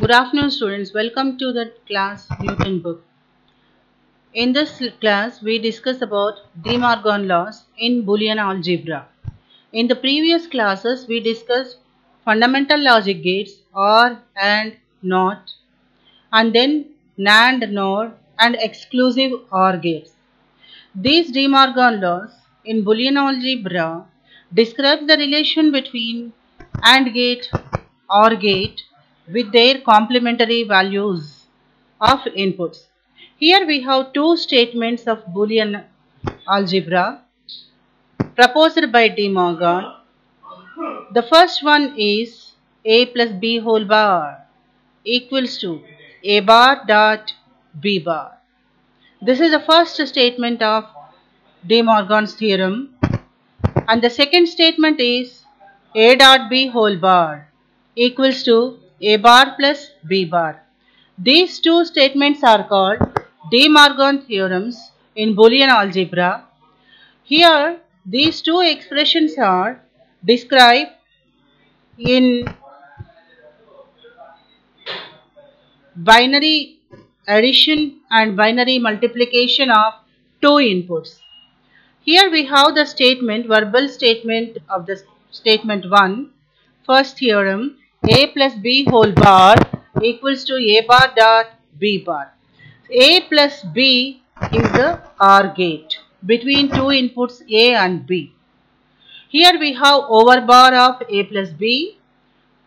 Good afternoon, students. Welcome to the class Newton book. In this class, we discuss about De Morgan laws in Boolean algebra. In the previous classes, we discussed fundamental logic gates or, and, not, and then NAND, NOR, and exclusive OR gates. These De Morgan laws in Boolean algebra describe the relation between AND gate, OR gate with their complementary values of inputs. Here we have two statements of Boolean algebra proposed by De Morgan. The first one is a plus b whole bar equals to a bar dot b bar. This is the first statement of De Morgan's theorem, and the second statement is a dot b whole bar equals to a bar plus b bar. These two statements are called De Morgan theorems in Boolean algebra. Here, these two expressions are described in binary addition and binary multiplication of two inputs. Here we have the statement, verbal statement of the statement 1, first theorem, a plus b whole bar equals to a bar dot b bar. A plus b is the OR gate between two inputs a and b. Here we have over bar of a plus b,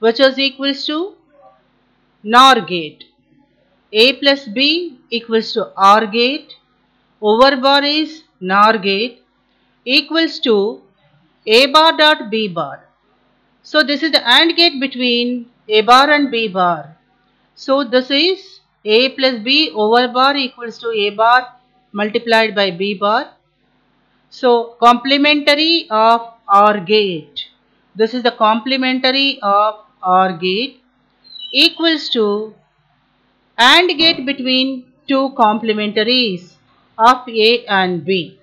which is equals to NOR gate. A plus b equals to OR gate, over bar is NOR gate, equals to a bar dot b bar. So this is the AND gate between a bar and b bar. So this is a plus b over bar equals to a bar multiplied by b bar. So complementary of OR gate. This is the complementary of OR gate equals to AND gate between two complementaries of a and b.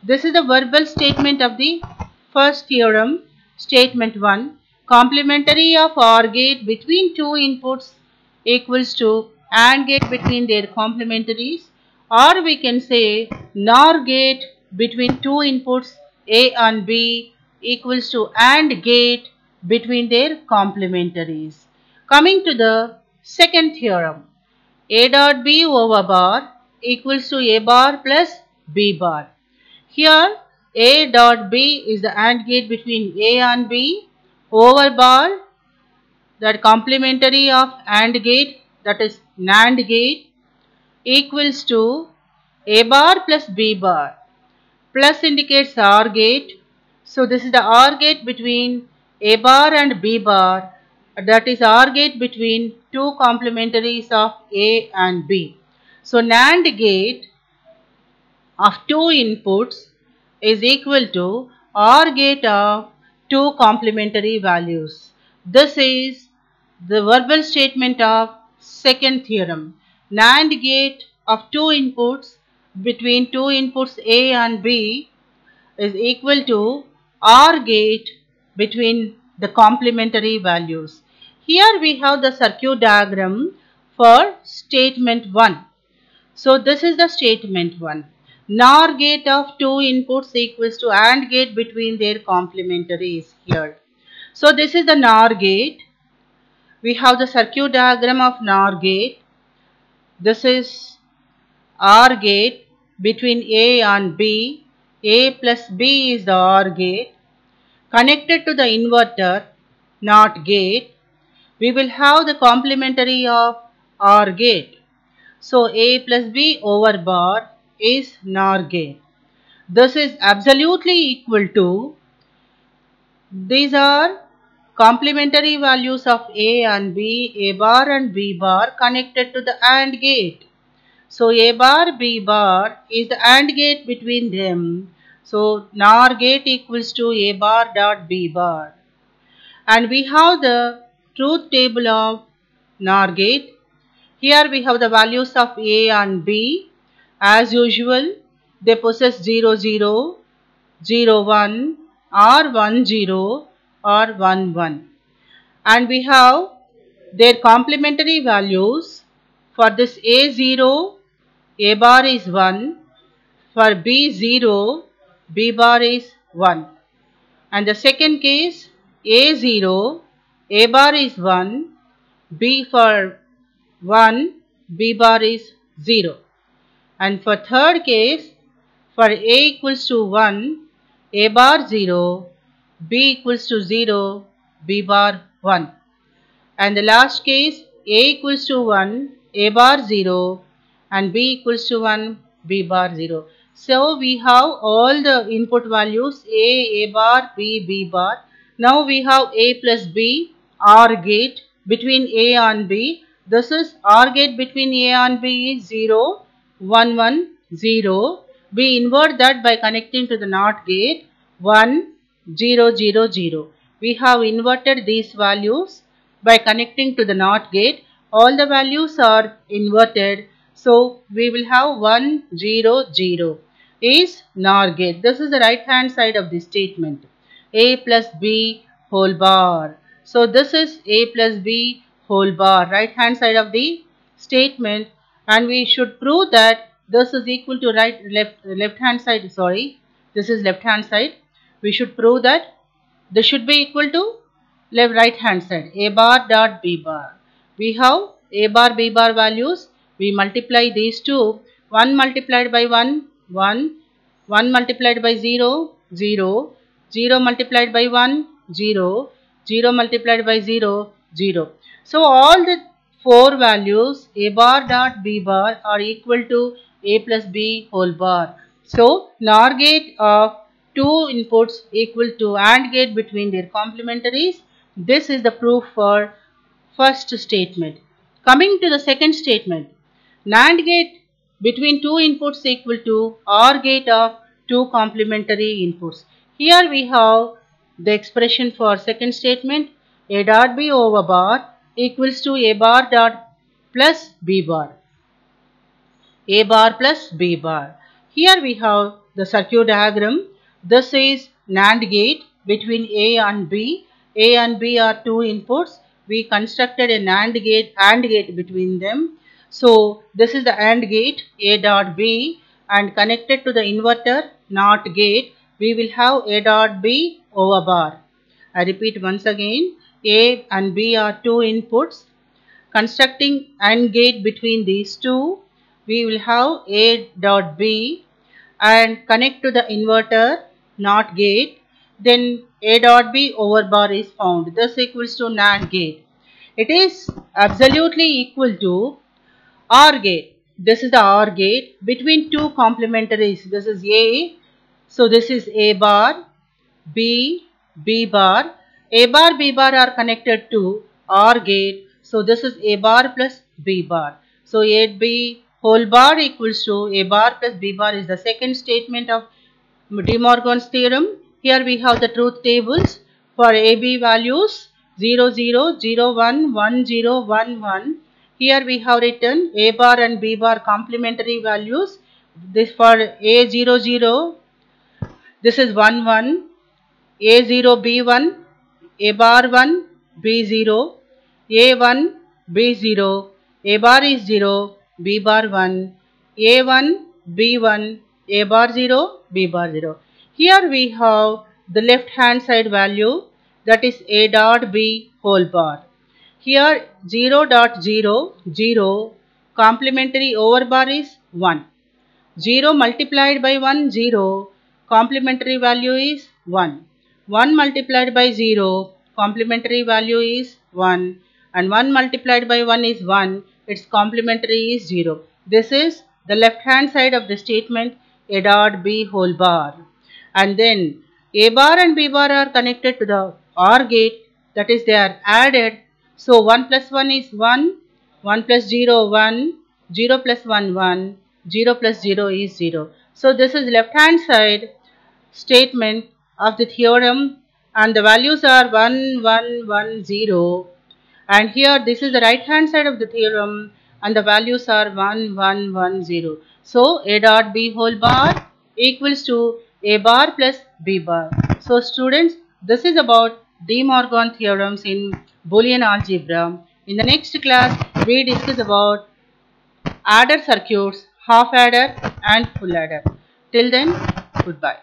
This is the verbal statement of the first theorem, statement 1. Complementary of OR gate between two inputs equals to AND gate between their complementaries, or we can say NOR gate between two inputs a and b equals to AND gate between their complementaries. Coming to the second theorem, a dot b over bar equals to a bar plus b bar. Here a dot b is the AND gate between a and b, over bar, that complementary of AND gate, that is NAND gate, equals to a bar plus b bar. Plus indicates OR gate. So this is the OR gate between a bar and b bar, that is OR gate between two complementaries of a and b. So NAND gate of two inputs is equal to OR gate of two complementary values. This is the verbal statement of second theorem. NAND gate of two inputs between two inputs a and b is equal to OR gate between the complementary values. Here we have the circuit diagram for statement 1. So this is the statement 1. NOR gate of two inputs equals to AND gate between their complementaries here. So this is the NOR gate. We have the circuit diagram of NOR gate. This is OR gate between A and B. A plus B is the OR gate. Connected to the inverter, NOT gate, we will have the complementary of OR gate. So a plus b over bar is NOR gate. This is absolutely equal to, these are complementary values of a and b, a bar and b bar connected to the AND gate. So a bar, b bar is the AND gate between them. So NOR gate equals to a bar dot b bar. And we have the truth table of NOR gate. Here we have the values of a and b. As usual, they possess 0, 0, 0, 1 or 1, 0 or 1, 1. And we have their complementary values. For this A0, A bar is 1. For B0, B bar is 1. And the second case, A0, A bar is 1. B for 1, B bar is 0. And for third case, for A equals to 1, A bar 0, B equals to 0, B bar 1. And the last case, A equals to 1, A bar 0, and B equals to 1, B bar 0. So we have all the input values A bar, B bar. Now we have A plus B, OR gate between A and B. This is OR gate between A and B is 0, 1, 1, 0. We invert that by connecting to the NOT gate 1, 0, 0, 0. We have inverted these values by connecting to the NOT gate. All the values are inverted. So we will have 1, 0, 0 is NOR gate. This is the right hand side of the statement. A plus B whole bar. So this is A plus B whole bar, right hand side of the statement, and we should prove that this is equal to left hand side. Sorry, this is left hand side. We should prove that this should be equal to right hand side. A bar dot B bar. We have A bar B bar values. We multiply these two. 1 multiplied by 1, 1. 1 multiplied by 0, 0. 0 multiplied by 1, 0. 0 multiplied by 0, 0. So all the four values A bar dot B bar are equal to A plus B whole bar. So NOR gate of two inputs equal to AND gate between their complementaries. This is the proof for first statement. Coming to the second statement, NAND gate between two inputs equal to OR gate of two complementary inputs. Here we have the expression for second statement. A dot B over bar equals to A bar dot plus B bar. A bar plus B bar. Here we have the circuit diagram. This is NAND gate between A and B. A and B are two inputs. We constructed a NAND gate, AND gate between them. So this is the AND gate A dot B, and connected to the inverter NOT gate, we will have A dot B over bar. I repeat once again, A and B are two inputs. Constructing AND gate between these two, we will have A dot B and connect to the inverter NOT gate. Then A dot B over bar is found. This equals to NAND gate. It is absolutely equal to OR gate. This is the OR gate between two complementaries. This is A. So this is A bar, B, B bar. A bar, B bar are connected to OR gate. So this is A bar plus B bar. So AB whole bar equals to A bar plus B bar is the second statement of De Morgan's theorem. Here we have the truth tables for AB values 0, 0, 0, 1, 1, 0, 1, 1. Here we have written A bar and B bar complementary values. This for A0, 0, this is 1, 1. A0, B1, A bar 1, B0, A1, B0, A bar is 0, B bar 1, A1, B1, A bar 0, B bar 0. Here we have the left hand side value, that is A dot B whole bar. Here 0 dot 0, 0, complementary over bar is 1. 0 multiplied by 1, 0, complementary value is 1. 1 multiplied by 0, complementary value is 1, and 1 multiplied by 1 is 1, its complementary is 0. This is the left hand side of the statement A dot B whole bar. And then A bar and B bar are connected to the OR gate, that is they are added. So 1 plus 1 is 1, 1 plus 0, 1, 0 plus 1, 1, 0 plus 0 is 0. So this is left hand side statement of the theorem, and the values are 1, 1, 1, 0. And here this is the right hand side of the theorem, and the values are 1, 1, 1, 0. So A dot B whole bar equals to A bar plus B bar. So students, this is about De Morgan theorems in Boolean algebra. In the next class, we discuss about adder circuits, half adder and full adder. Till then, goodbye.